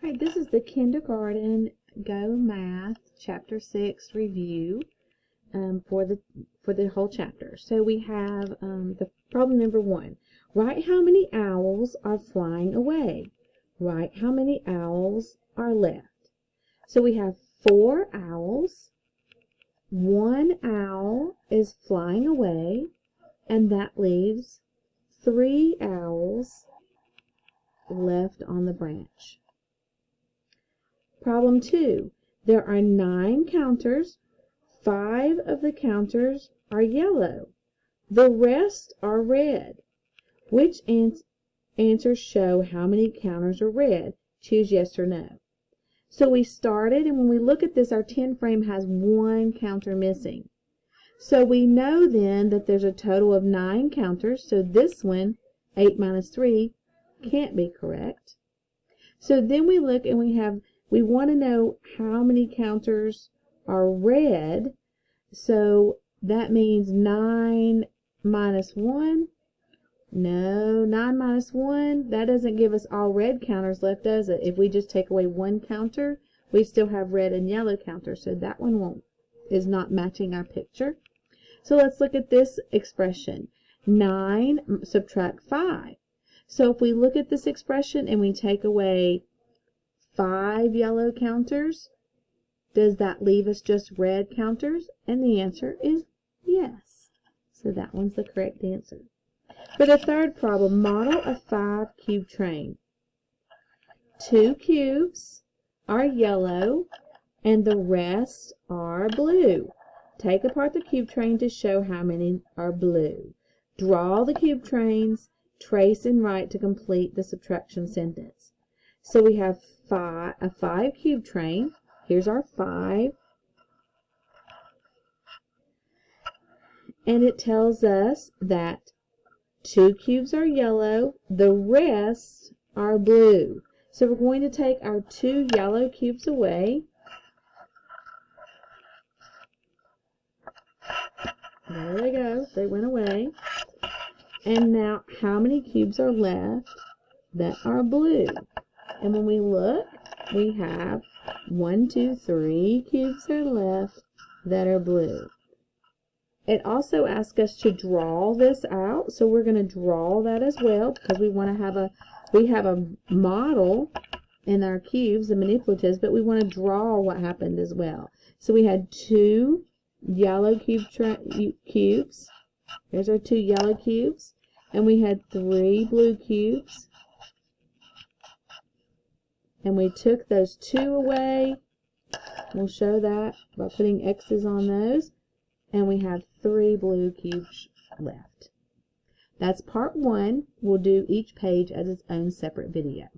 Alright, this is the kindergarten GoMath chapter 6 review for the whole chapter. So we have the problem number 1. Write how many owls are flying away. Write how many owls are left. So we have 4 owls. 1 owl is flying away, and that leaves 3 owls left on the branch. Problem 2. There are 9 counters. 5 of the counters are yellow. The rest are red. Which answers show how many counters are red? Choose yes or no. So we started, and when we look at this, our 10 frame has 1 counter missing. So we know then that there's a total of 9 counters, so this one, 8 minus 3, can't be correct. So then we look and we want to know how many counters are red. So that means 9 minus 1. No, 9 minus 1, that doesn't give us all red counters left, does it? If we just take away 1 counter, we still have red and yellow counters, so that one is not matching our picture. So let's look at this expression. 9 subtract 5. So if we look at this expression and we take away 5 yellow counters, does that leave us just red counters? And the answer is yes. So that one's the correct answer. For the third problem, model a 5-cube train. 2 cubes are yellow and the rest are blue. Take apart the cube train to show how many are blue. Draw the cube trains, trace and write to complete the subtraction sentence. So we have a 5 cube train. Here's our 5. And it tells us that 2 cubes are yellow, the rest are blue. So we're going to take our 2 yellow cubes away. There they go, they went away. And now how many cubes are left that are blue? And when we look, we have 1, 2, 3 cubes are left that are blue. It also asks us to draw this out, so we're going to draw that as well because we want to have a model in our cubes, the manipulatives, but we want to draw what happened as well. So we had 2 yellow cubes. Here's our 2 yellow cubes, and we had 3 blue cubes. And we took those 2 away. We'll show that by putting X's on those. And we have 3 blue cubes left. That's part 1. We'll do each page as its own separate video.